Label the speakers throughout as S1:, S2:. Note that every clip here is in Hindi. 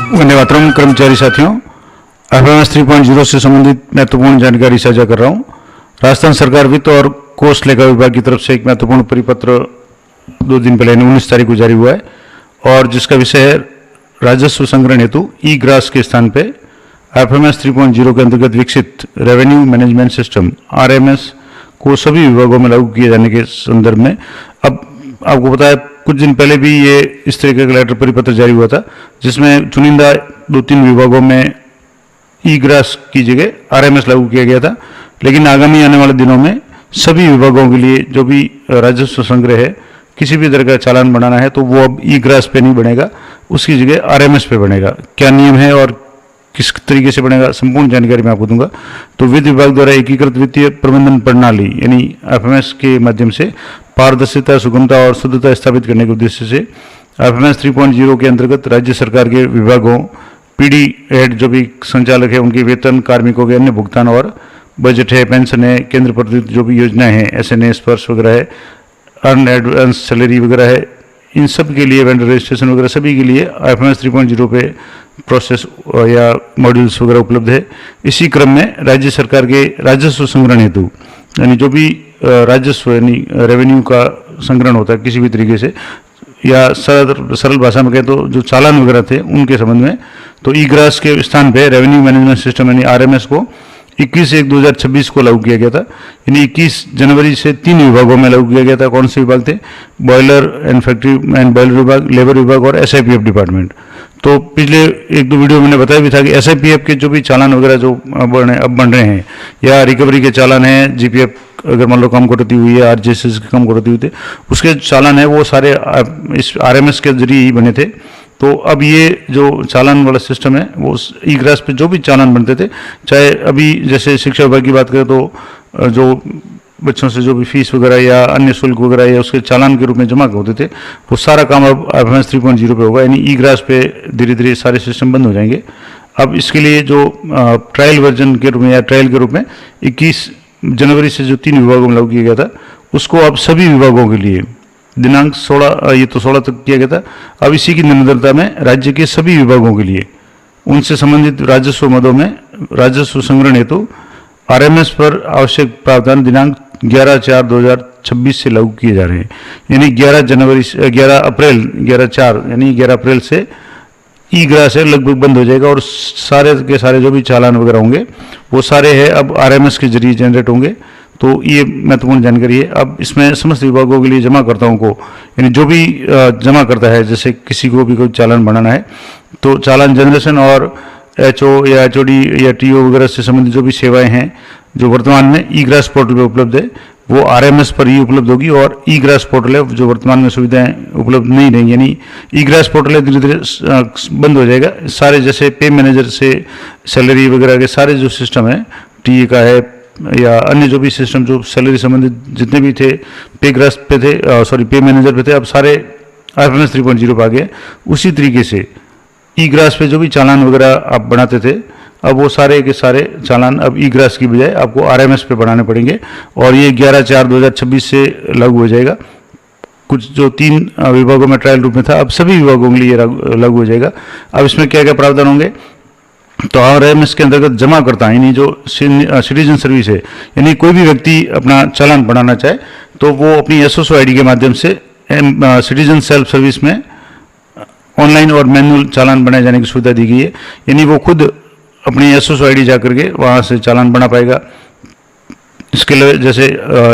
S1: धन्यवाद कर्मचारी साथियों, FMS 3.0 से संबंधित महत्वपूर्ण जानकारी साझा कर रहा हूं। राजस्थान सरकार वित्त और कोष लेखा विभाग की तरफ से एक महत्वपूर्ण परिपत्र 2 दिन पहले 19 तारीख को जारी हुआ है और जिसका विषय है राजस्व संग्रहण हेतु ई ग्रास के स्थान पे FMS 3.0 के अंतर्गत विकसित रेवेन्यू मैनेजमेंट सिस्टम RMS को सभी विभागों में लागू किए जाने के संदर्भ में। अब आपको पता है कुछ दिन पहले भी ये इस तरीके का लेटर परिपत्र जारी हुआ था जिसमें चुनिंदा 2-3 विभागों में ई ग्रास की जगह RMS लागू किया गया था, लेकिन आगामी आने वाले दिनों में सभी विभागों के लिए जो भी राजस्व संग्रह है, किसी भी तरह का चालान बनाना है तो वो अब ई ग्रास पे नहीं बनेगा, उसकी जगह RMS पे बनेगा। क्या नियम है और किस तरीके से बनेगा, संपूर्ण जानकारी मैं आपको दूंगा। तो वित्त विभाग द्वारा एकीकृत वित्तीय प्रबंधन प्रणाली यानी FMS के माध्यम से पारदर्शिता, सुगमता और शुद्धता स्थापित करने के उद्देश्य से FMS 3.0 के अंतर्गत राज्य सरकार के विभागों PD हेड जो भी संचालक है उनके वेतन, कार्मिकों के अन्य भुगतान और बजट है, पेंशन है, केंद्र प्रायोजित जो भी योजनाएं हैं SNA, स्पर्श वगैरह है, अर्न एडवांस सैलरी वगैरह है, इन सब के लिए वेंडर रजिस्ट्रेशन वगैरह सभी के लिए FMS 3.0 पे प्रोसेस या मॉड्यूल्स वगैरह उपलब्ध है। इसी क्रम में राज्य सरकार के राजस्व संग्रहण हेतु यानी जो भी राजस्व यानी रेवेन्यू का संग्रहण होता है किसी भी तरीके से, या सरल भाषा में कहें तो जो चालान वगैरह थे उनके संबंध में, तो ई ग्रास के स्थान पे रेवेन्यू मैनेजमेंट सिस्टम यानी RMS को 21/1/2026 को लागू किया गया था। यानी 21 जनवरी से 3 विभागों में लागू किया गया था। कौन से विभाग थे? Boiler and factory and boiler विभाग, लेबर विभाग और SIPF डिपार्टमेंट। तो पिछले 1-2 वीडियो मैंने बताया भी था कि SIPF के जो भी चालान वगैरह जो अब बन रहे हैं या रिकवरी के चालान हैं, GPF अगर मान लो कम कटौती हुई है, RGSS की कम कटौती हुई थी, उसके चालान है वो सारे इस RMS के जरिए ही बने थे। तो अब ये जो चालान वाला सिस्टम है वो ई ग्रास पे जो भी चालान बनते थे, चाहे अभी जैसे शिक्षा विभाग की बात करें तो जो बच्चों से जो भी फीस वगैरह या अन्य शुल्क वगैरह या उसके चालान के रूप में जमा होते थे, वो सारा काम अब FMS 3.0 पे होगा। यानी ई ग्रास पे धीरे धीरे सारे सिस्टम बंद हो जाएंगे। अब इसके लिए जो ट्रायल वर्जन के रूप में या ट्रायल के रूप में 21 जनवरी से जो 3 विभागों में लागू किया गया था उसको अब सभी विभागों के लिए दिनांक 16 तक किया गया था। अब इसी की निरंतरता में राज्य के सभी विभागों के लिए उनसे संबंधित राजस्व मदों में राजस्व संग्रहण हेतु RMS पर आवश्यक प्रावधान दिनांक 11/4/2026 से लागू किए जा रहे हैं। यानी 11 अप्रैल से ई ग्रास है लगभग बंद हो जाएगा और सारे के सारे जो भी चालान वगैरह होंगे वो सारे है अब RMS के जरिए जनरेट होंगे। तो ये महत्वपूर्ण जानकारी है। अब इसमें समस्त विभागों के लिए जमाकर्ताओं को यानी जो भी जमा करता है, जैसे किसी को भी कोई चालान बनाना है तो चालान जनरेशन और HO या HOD या TO वगैरह से संबंधित जो भी सेवाएं हैं जो वर्तमान में ई ग्रास पोर्टल पर उपलब्ध है वो RMS पर ही उपलब्ध होगी। और ई ग्रास पोर्टल है जो वर्तमान में सुविधाएं उपलब्ध नहीं रहेंगी, यानी ई ग्रास पोर्टल है धीरे धीरे बंद हो जाएगा। सारे जैसे पे मैनेजर से सैलरी वगैरह के सारे जो सिस्टम है, TA का है या अन्य जो भी सिस्टम जो सैलरी संबंधित जितने भी थे पे ग्रास पे थे, पे मैनेजर पे थे, अब सारे FMS 3.0 पे आ गए। उसी तरीके से ई ग्रास पे जो भी चालान वगैरह आप बनाते थे अब वो सारे के सारे चालान अब ई ग्रास की बजाय आपको RMS पे बनाने पड़ेंगे और ये 11/4/2026 से लागू हो जाएगा। कुछ जो 3 विभागों में ट्रायल रूप में था अब सभी विभागों के लिए लागू हो जाएगा। अब इसमें क्या क्या प्रावधान होंगे? तो RMS के अंतर्गत जमा करता है यानी जो सिटीजन सर्विस है, यानी कोई भी व्यक्ति अपना चालान बनाना चाहे तो वो अपनी SSO ID के माध्यम से सिटीजन सेल्फ सर्विस में ऑनलाइन और मैनुअल चालान बनाए जाने की सुविधा दी गई है। यानी वो खुद अपनी SSO ID जा करके वहाँ से चालान बना पाएगा। इसके लिए जैसे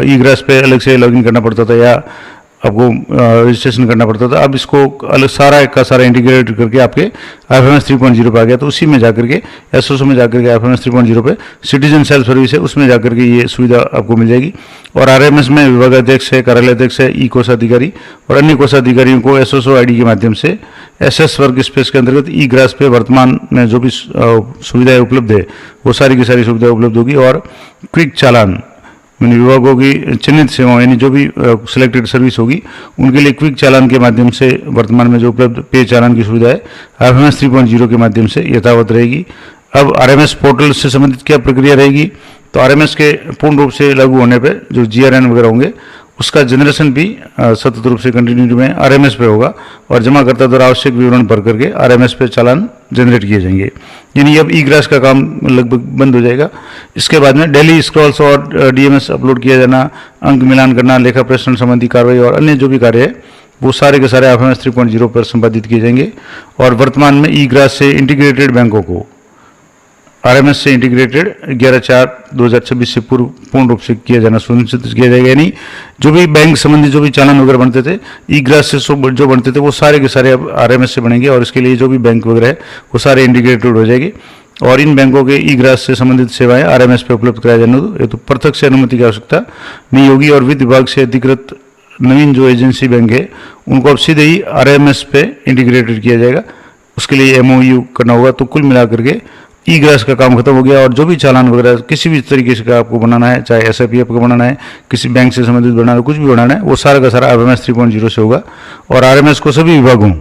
S1: ई ग्रास पे अलग से लॉगिन करना पड़ता था या आपको रजिस्ट्रेशन करना पड़ता था, अब इसको अलग सारा का सारा इंटीग्रेट करके आपके FMS 3.0 पे आ गया। तो उसी में जाकर के SSO में जाकर के FMS 3.0 पे सिटीजन सेल्फ सर्विस है उसमें जाकर के ये सुविधा आपको मिल जाएगी। और RMS में विभागाध्यक्ष है, कार्यालयाध्यक्ष है, ई कोषाधिकारी और अन्य कोषाधिकारियों को SSO ID के माध्यम से SS वर्क स्पेस के अंतर्गत ई ग्रास पे वर्तमान में जो भी सुविधाएं उपलब्ध है वो सारी की सारी सुविधाएं उपलब्ध होगी। और क्विक चालान यानी विभागों की चिन्हित सेवाओं यानी जो भी सिलेक्टेड सर्विस होगी उनके लिए क्विक चालान के माध्यम से वर्तमान में जो उपलब्ध पे चालान की सुविधा है FMS 3.0 के माध्यम से यथावत रहेगी। अब RMS पोर्टल से संबंधित क्या प्रक्रिया रहेगी? तो RMS के पूर्ण रूप से लागू होने पे जो GRN वगैरह होंगे उसका जनरेशन भी सतत रूप से कंटिन्यूटी में आरएमएस पे होगा और जमाकर्ता द्वारा आवश्यक विवरण भर करके आरएमएस पे चालान जनरेट किए जाएंगे। यानी अब ई ग्रास का काम लगभग बंद हो जाएगा। इसके बाद में डेली स्क्रॉल्स और डीएमएस अपलोड किया जाना, अंक मिलान करना, लेखा प्रेषण संबंधी कार्रवाई और अन्य जो भी कार्य है वो सारे के सारे एफएमएस 3.0 पर संपादित किए जाएंगे। और वर्तमान में ई ग्रास से इंटीग्रेटेड बैंकों को आरएमएस से इंटीग्रेटेड 11/4/2026 से पूर्ण रूप से किया जाना सुनिश्चित किया जाएगा। यानी जो भी बैंक संबंधी जो भी चालान वगैरह बनते थे ई ग्रास से जो बनते थे वो सारे के सारे अब आरएमएस से बनेंगे और इसके लिए जो भी बैंक वगैरह है वो सारे इंटीग्रेटेड हो जाएंगे और इन बैंकों के ई ग्रास से संबंधित सेवाएं आरएमएस पे उपलब्ध कराया जाने दो। ये तो पृथक से अनुमति की आवश्यकता नहीं होगी और वित्त विभाग से अधिकृत नवीन जो एजेंसी बैंक है उनको अब सीधे ही आरएमएस पे इंटीग्रेटेड किया जाएगा। उसके लिए एमओयू करना होगा। तो कुल मिलाकर के ई ग्रास का काम खत्म हो गया और जो भी चालान वगैरह किसी भी तरीके से का आपको बनाना है, चाहे एसआईपीएफ का बनाना है, किसी बैंक से संबंधित बनाना है, कुछ भी बनाना है, वो सारा का सारा आरएमएस 3.0 से होगा। और आरएमएस को सभी विभागों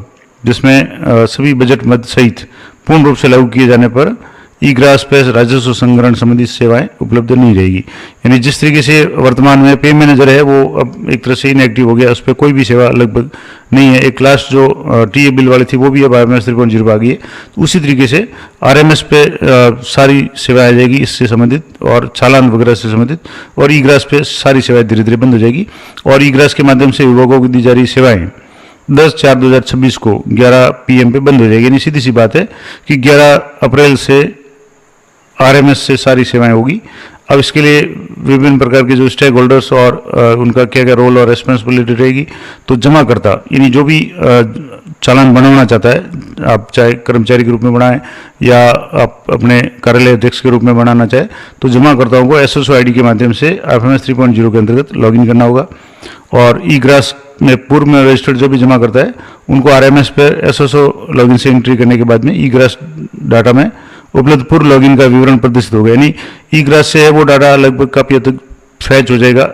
S1: जिसमें सभी बजट मद सहित पूर्ण रूप से लागू किए जाने पर ई ग्रास पे राजस्व संग्रहण संबंधित सेवाएं उपलब्ध नहीं रहेगी। यानी जिस तरीके से वर्तमान में पे मैनेजर है वो अब एक तरह से इनएक्टिव हो गया, उस पर कोई भी सेवा लगभग नहीं है। एक लास्ट जो टीए बिल वाली थी वो भी अब आरएमएस 3.0 पर आ गई है। तो उसी तरीके से आरएमएस पे सारी सेवाएं आ जाएगी इससे संबंधित और चालान वगैरह से संबंधित और ई ग्रास पे सारी सेवाएं धीरे धीरे बंद हो जाएगी। और ई ग्रास के माध्यम से विभागों को दी जा रही सेवाएं 10/4/2026 को 11 PM पे बंद हो जाएगी। यानी सीधी सी बात है कि 11 अप्रैल से आरएमएस से सारी सेवाएं होगी। अब इसके लिए विभिन्न प्रकार के जो स्टेक होल्डर्स और उनका क्या क्या रोल और रेस्पॉन्सिबिलिटी रहेगी। तो जमाकर्ता यानी जो भी चालान बनवाना चाहता है, आप चाहे कर्मचारी के रूप में बनाएं या आप अपने कार्यालय अध्यक्ष के रूप में बनाना चाहे, तो जमाकर्ताओं को एसएसओ आईडी के माध्यम से एफएमएस 3.0 के अंतर्गत लॉगिन करना होगा। और ई ग्रास में पूर्व में रजिस्टर्ड जो भी जमा करता है उनको आरएमएस पर एसएसओ लॉगिन से एंट्री करने के बाद में ई ग्रास डाटा में उपलब्ध पूर्व लॉगिन का विवरण प्रदर्शित होगा। यानी ई ग्रास से है वो डाटा लगभग काफी हद तक फैच हो जाएगा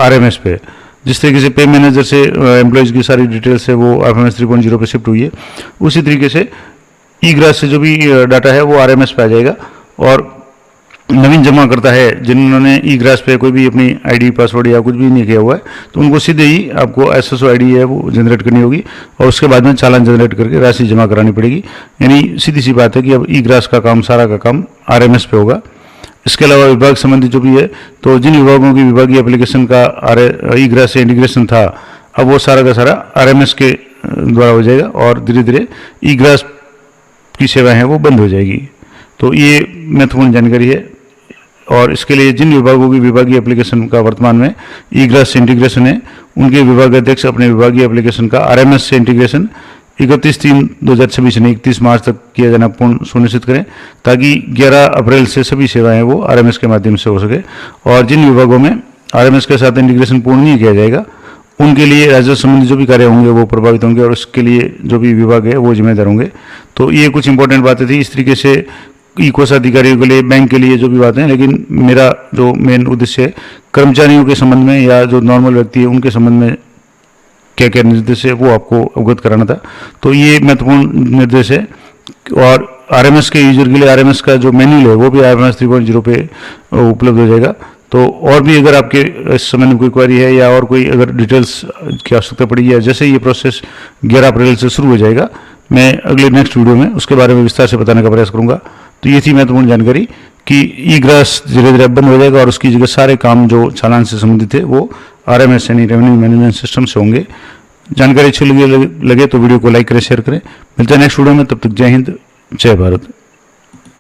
S1: आरएमएस पे। जिस तरीके से पे मैनेजर से एम्प्लॉयज की सारी डिटेल्स है वो एफएमएस 3.0 पे शिफ्ट हुई है, उसी तरीके से ई ग्रास से जो भी डाटा है वो आरएमएस पे आ जाएगा। और नवीन जमा करता है जिन्होंने ई ग्रास पे कोई भी अपनी आईडी पासवर्ड या कुछ भी नहीं किया हुआ है तो उनको सीधे ही आपको एसएसओ आईडी है वो जनरेट करनी होगी और उसके बाद में चालान जनरेट करके राशि जमा करानी पड़ेगी। यानी सीधी सी बात है कि अब ई ग्रास का काम सारा का काम आरएमएस पे होगा। इसके अलावा विभाग संबंधी जो भी है तो जिन विभागों की विभागीय एप्लीकेशन का ई ग्रास से इंटीग्रेशन था अब वो सारा का सारा आरएमएस के द्वारा हो जाएगा और धीरे धीरे ई ग्रास की सेवाएं हैं वो बंद हो जाएगी। तो ये महत्वपूर्ण जानकारी है। और इसके लिए जिन विभागों की विभागीय एप्लीकेशन का वर्तमान में ई ग्रास से इंटीग्रेशन है उनके विभाग अध्यक्ष अपने विभागीय एप्लीकेशन का आरएमएस से इंटीग्रेशन 31/3/2026 यानी 31 मार्च तक किया जाना पूर्ण सुनिश्चित करें ताकि 11 अप्रैल से सभी सेवाएं वो आरएमएस के माध्यम से हो सके। और जिन विभागों में आरएमएस के साथ इंटीग्रेशन पूर्ण नहीं किया जाएगा उनके लिए राजस्व संबंधी जो भी कार्य होंगे वो प्रभावित होंगे और उसके लिए जो भी विभाग है वो जिम्मेदार होंगे। तो ये कुछ इंपॉर्टेंट बातें थी। इस तरीके से ई कोष अधिकारियों के लिए, बैंक के लिए जो भी बातें हैं, लेकिन मेरा जो मेन उद्देश्य है कर्मचारियों के संबंध में या जो नॉर्मल व्यक्ति है उनके संबंध में क्या क्या निर्देश है वो आपको अवगत कराना था। तो ये महत्वपूर्ण निर्देश है। और आरएमएस के यूजर के लिए आरएमएस का जो मैन्यूल है वो भी आरएमएस 3.0 पे उपलब्ध हो जाएगा। तो और भी अगर आपके इस संबंध में कोई क्वेरी है या और कोई अगर डिटेल्स की आवश्यकता पड़ी है, जैसे ये प्रोसेस 11 अप्रैल से शुरू हो जाएगा, मैं अगले नेक्स्ट वीडियो में उसके बारे में विस्तार से बताने का प्रयास करूंगा। तो ये थी महत्वपूर्ण जानकारी कि ई ग्रास धीरे धीरे बंद हो जाएगा और उसकी जगह सारे काम जो चालान से संबंधित है वो आरएमएस यानी रेवेन्यू मैनेजमेंट सिस्टम से होंगे। जानकारी अच्छी लगे तो वीडियो को लाइक करें, शेयर करें। मिलते हैं नेक्स्ट वीडियो में, तब तक जय हिंद, जय भारत।